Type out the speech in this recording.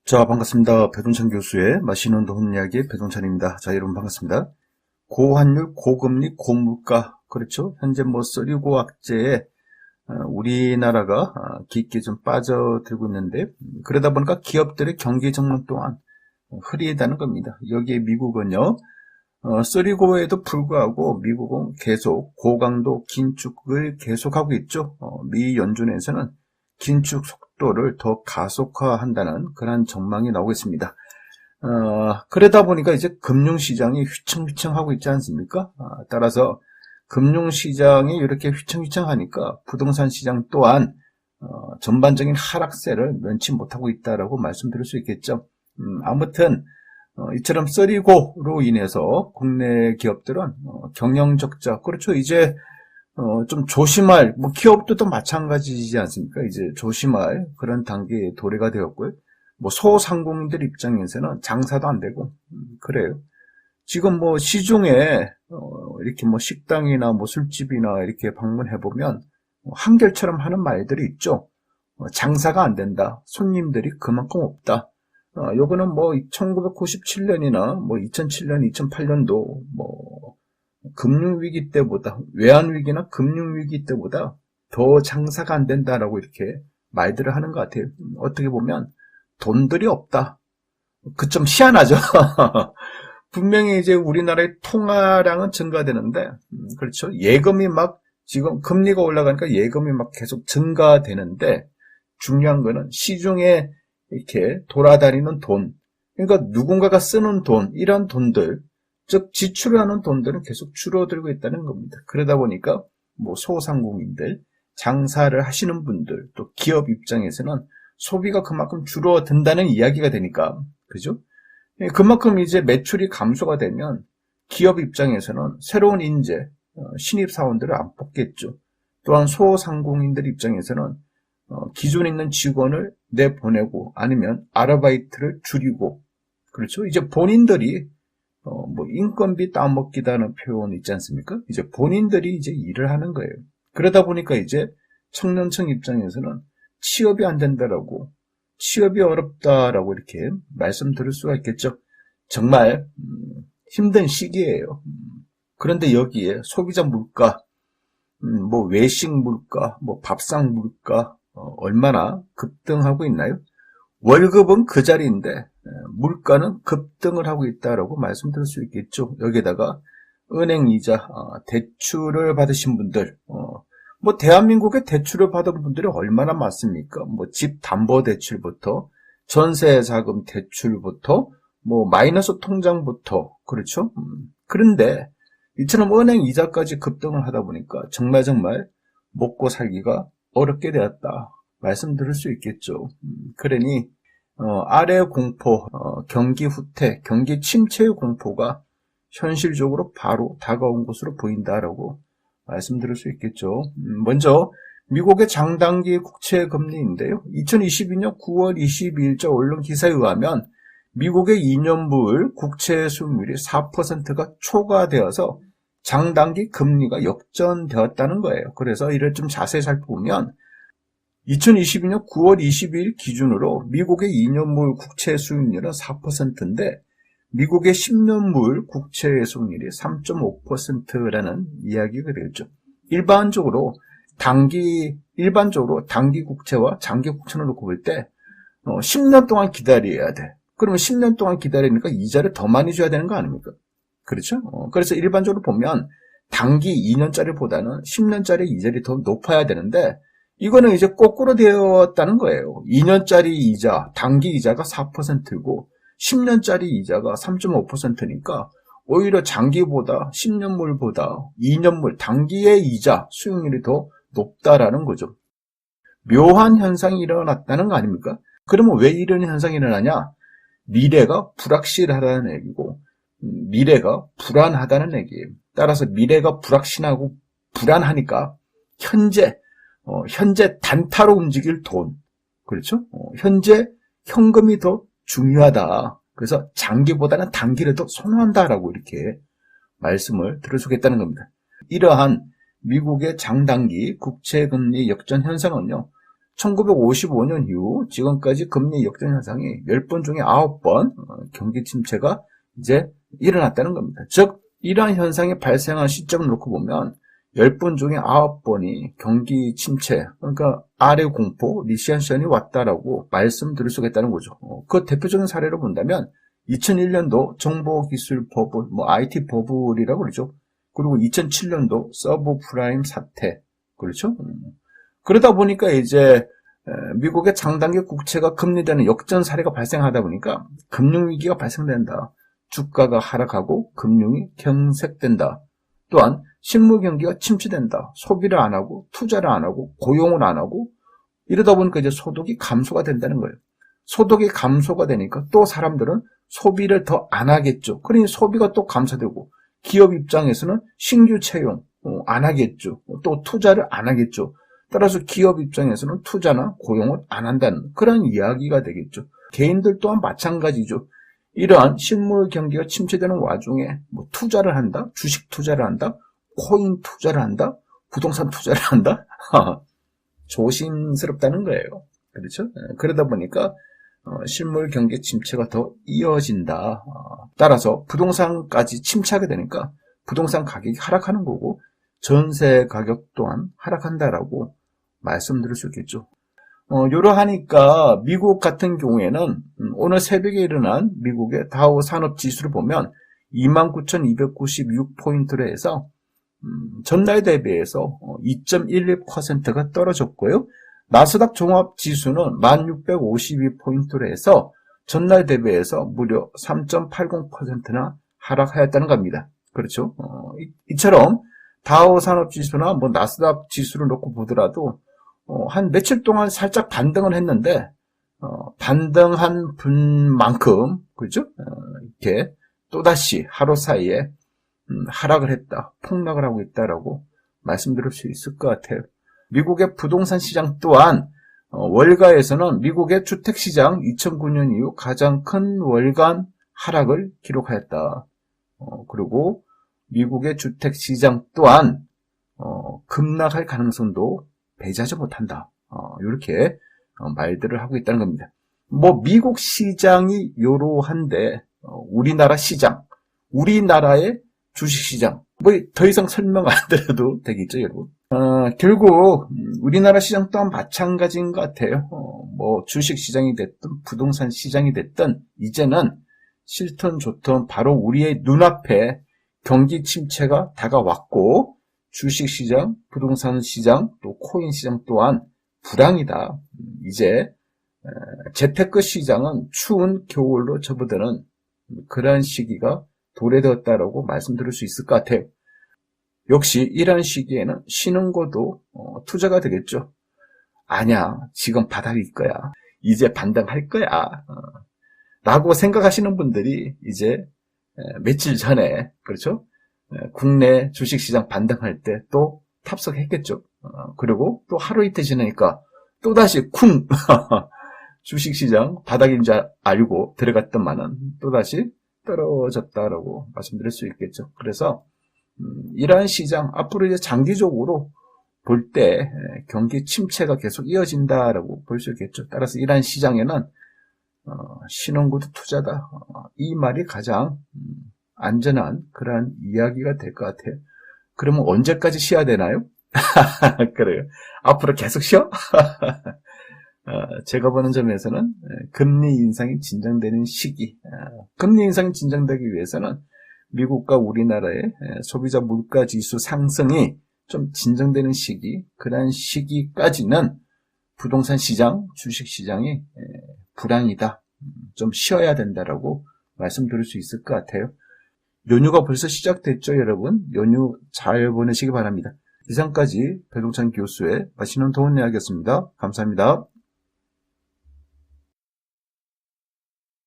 자, 반갑습니다. 배동찬 교수의 맛있는 돈 이야기 배동찬입니다. 자, 여러분 반갑습니다. 고환율, 고금리, 고물가. 그렇죠. 현재 쓰리고 악재에 우리나라가 깊게 좀 빠져들고 있는데, 그러다 보니까 기업들의 경기 전망 또한 흐리다는 겁니다. 여기에 미국은요, 쓰리고에도 불구하고 미국은 계속 고강도 긴축을 계속하고 있죠. 미 연준에서는 긴축 속도를 더 가속화한다는 그런 전망이 나오고 있습니다. 그러다 보니까 이제 금융시장이 휘청휘청하고 있지 않습니까? 따라서 금융시장이 이렇게 휘청휘청하니까 부동산 시장 또한 전반적인 하락세를 면치 못하고 있다라고 말씀드릴 수 있겠죠. 아무튼 이처럼 쓰리고로 인해서 국내 기업들은 경영적자, 그렇죠. 이제 좀 조심할, 기업도 또 마찬가지지 않습니까? 이제 조심할 그런 단계에 도래가 되었고요. 소상공인들 입장에서는 장사도 안 되고, 그래요. 지금 시중에, 이렇게 식당이나 술집이나 이렇게 방문해보면, 한결처럼 하는 말들이 있죠. 장사가 안 된다. 손님들이 그만큼 없다. 요거는 1997년이나 2007년, 2008년도 금융위기 때보다, 외환위기나 금융위기 때보다 더 장사가 안 된다라고 이렇게 말들을 하는 것 같아요. 어떻게 보면 돈들이 없다. 그 좀 희한하죠. 분명히 이제 우리나라의 통화량은 증가되는데, 그렇죠. 예금이 지금 금리가 올라가니까 예금이 계속 증가되는데, 중요한 거는 시중에 이렇게 돌아다니는 돈, 그러니까 누군가가 쓰는 돈, 이런 돈들, 즉 지출하는 돈들은 계속 줄어들고 있다는 겁니다. 그러다 보니까 소상공인들, 장사를 하시는 분들, 또 기업 입장에서는 소비가 그만큼 줄어든다는 이야기가 되니까, 그죠? 그만큼 이제 매출이 감소가 되면 기업 입장에서는 새로운 인재, 신입 사원들을 안 뽑겠죠. 또한 소상공인들 입장에서는 기존에 있는 직원을 내보내고 아니면 아르바이트를 줄이고, 그렇죠? 이제 본인들이 인건비 따먹기다는 표현 있지 않습니까? 이제 본인들이 이제 일을 하는 거예요. 그러다 보니까 이제 청년층 입장에서는 취업이 안 된다라고, 취업이 어렵다라고 이렇게 말씀드릴 수가 있겠죠. 정말 힘든 시기예요. 그런데 여기에 소비자 물가, 외식 물가, 밥상 물가 얼마나 급등하고 있나요? 월급은 그 자리인데 물가는 급등을 하고 있다라고 말씀드릴 수 있겠죠. 여기에다가 은행 이자, 대출을 받으신 분들, 대한민국에 대출을 받은 분들이 얼마나 많습니까? 집 담보 대출부터, 전세 자금 대출부터, 마이너스 통장부터, 그렇죠? 그런데 이처럼 은행 이자까지 급등을 하다 보니까 정말 먹고 살기가 어렵게 되었다. 말씀드릴 수 있겠죠. 그러니 아래 공포, 경기 후퇴, 경기 침체의 공포가 현실적으로 바로 다가온 것으로 보인다라고 말씀드릴 수 있겠죠. 먼저 미국의 장단기 국채 금리인데요. 2022년 9월 22일자 언론 기사에 의하면 미국의 2년물 국채 수익률이 4%가 초과되어서 장단기 금리가 역전되었다는 거예요. 그래서 이를 좀 자세히 살펴보면 2022년 9월 22일 기준으로 미국의 2년물 국채 수익률은 4%인데 미국의 10년물 국채 수익률이 3.5%라는 이야기가 되겠죠. 일반적으로 단기 국채와 장기 국채를 놓고 볼 때 10년 동안 기다려야 돼. 그러면 10년 동안 기다리니까 이자를 더 많이 줘야 되는 거 아닙니까? 그렇죠? 그래서 일반적으로 보면 단기 2년짜리보다는 10년짜리 이자율이 더 높아야 되는데 이거는 이제 거꾸로 되었다는 거예요. 2년짜리 이자, 단기 이자가 4%고 10년짜리 이자가 3.5%니까 오히려 장기보다 10년물보다 2년물 단기의 이자 수익률이 더 높다라는 거죠. 묘한 현상이 일어났다는 거 아닙니까? 그러면 왜 이런 현상이 일어나냐? 미래가 불확실하다는 얘기고 미래가 불안하다는 얘기예요. 따라서 미래가 불확실하고 불안하니까 현재 단타로 움직일 돈, 그렇죠? 현재 현금이 더 중요하다. 그래서 장기보다는 단기를 더 선호한다라고 이렇게 말씀을 드릴 수 있겠다는 겁니다. 이러한 미국의 장단기 국채금리 역전 현상은요, 1955년 이후 지금까지 금리 역전 현상이 10번 중에 9번 경기 침체가 이제 일어났다는 겁니다. 즉 이러한 현상이 발생한 시점을 놓고 보면 10번 중에 9번이 경기 침체, 그러니까 아래 공포, 리센션이 왔다라고 말씀드릴 수가 있다는 거죠. 그 대표적인 사례로 본다면 2001년도 정보기술버블, IT 버블이라고 그러죠. 그리고 2007년도 서브프라임 사태, 그렇죠? 그러다 보니까 이제 미국의 장단기 국채가 금리되는 역전 사례가 발생하다 보니까 금융위기가 발생된다. 주가가 하락하고 금융이 경색된다. 또한 실무 경기가 침체된다. 소비를 안 하고 투자를 안 하고 고용을 안 하고 이러다 보니까 이제 소득이 감소가 된다는 거예요. 소득이 감소가 되니까 또 사람들은 소비를 더 안 하겠죠. 그러니 소비가 또 감소되고 기업 입장에서는 신규 채용 안 하겠죠. 또 투자를 안 하겠죠. 따라서 기업 입장에서는 투자나 고용을 안 한다는 그런 이야기가 되겠죠. 개인들 또한 마찬가지죠. 이러한 실물 경기가 침체되는 와중에 투자를 한다, 주식 투자를 한다, 코인 투자를 한다, 부동산 투자를 한다. 조심스럽다는 거예요. 그렇죠? 그러다 보니까 실물 경기 침체가 더 이어진다. 따라서 부동산까지 침체하게 되니까 부동산 가격이 하락하는 거고 전세 가격 또한 하락한다라고 말씀드릴 수 있겠죠. 이러하니까 미국 같은 경우에는 오늘 새벽에 일어난 미국의 다우 산업 지수를 보면 29,296포인트로 해서 전날 대비해서 2.11%가 떨어졌고요. 나스닥 종합 지수는 1,652포인트로 해서 전날 대비해서 무려 3.80%나 하락하였다는 겁니다. 그렇죠? 이처럼 다우 산업 지수나 나스닥 지수를 놓고 보더라도 한 며칠 동안 살짝 반등을 했는데 반등한 분만큼 그죠? 이렇게 또다시 하루 사이에 하락을 했다, 폭락을 하고 있다라고 말씀드릴 수 있을 것 같아요. 미국의 부동산 시장 또한 월가에서는 미국의 주택시장 2009년 이후 가장 큰 월간 하락을 기록하였다. 그리고 미국의 주택시장 또한 급락할 가능성도 배제하지 못한다. 이렇게 말들을 하고 있다는 겁니다. 미국 시장이 요러한데 우리나라 시장, 우리나라의 주식시장 더 이상 설명 안 드려도 되겠죠, 여러분. 결국 우리나라 시장 또한 마찬가지인 것 같아요. 주식시장이 됐든 부동산 시장이 됐든 이제는 싫든 좋든 바로 우리의 눈앞에 경기 침체가 다가왔고 주식시장, 부동산 시장, 또 코인 시장 또한 불황이다. 이제 재테크 시장은 추운 겨울로 접어드는 그런 시기가 도래되었다라고 말씀드릴 수 있을 것 같아요. 역시 이러한 시기에는 쉬는 것도 투자가 되겠죠. 아니야, 지금 바닥일 거야. 이제 반등할 거야. 라고 생각하시는 분들이 이제 며칠 전에 그렇죠? 국내 주식시장 반등할 때 또 탑석했겠죠. 그리고 또 하루 이틀 지나니까 또다시 쿵 주식시장 바닥인 줄 알고 들어갔더만은 또다시 떨어졌다라고 말씀드릴 수 있겠죠. 그래서 이러한 시장 앞으로 이제 장기적으로 볼 때 경기 침체가 계속 이어진다라고 볼 수 있겠죠. 따라서 이러한 시장에는 신혼구두 투자다. 이 말이 가장 안전한 그러한 이야기가 될 것 같아요. 그러면 언제까지 쉬어야 되나요? 그래요. 앞으로 계속 쉬어? 제가 보는 점에서는 금리 인상이 진정되는 시기, 금리 인상이 진정되기 위해서는 미국과 우리나라의 소비자 물가지수 상승이 좀 진정되는 시기, 그런 시기까지는 부동산 시장, 주식 시장이 불황이다. 좀 쉬어야 된다라고 말씀드릴 수 있을 것 같아요. 연휴가 벌써 시작됐죠, 여러분? 연휴 잘 보내시기 바랍니다. 이상까지 배동찬 교수의 맛있는 도움 이야기였습니다. 감사합니다.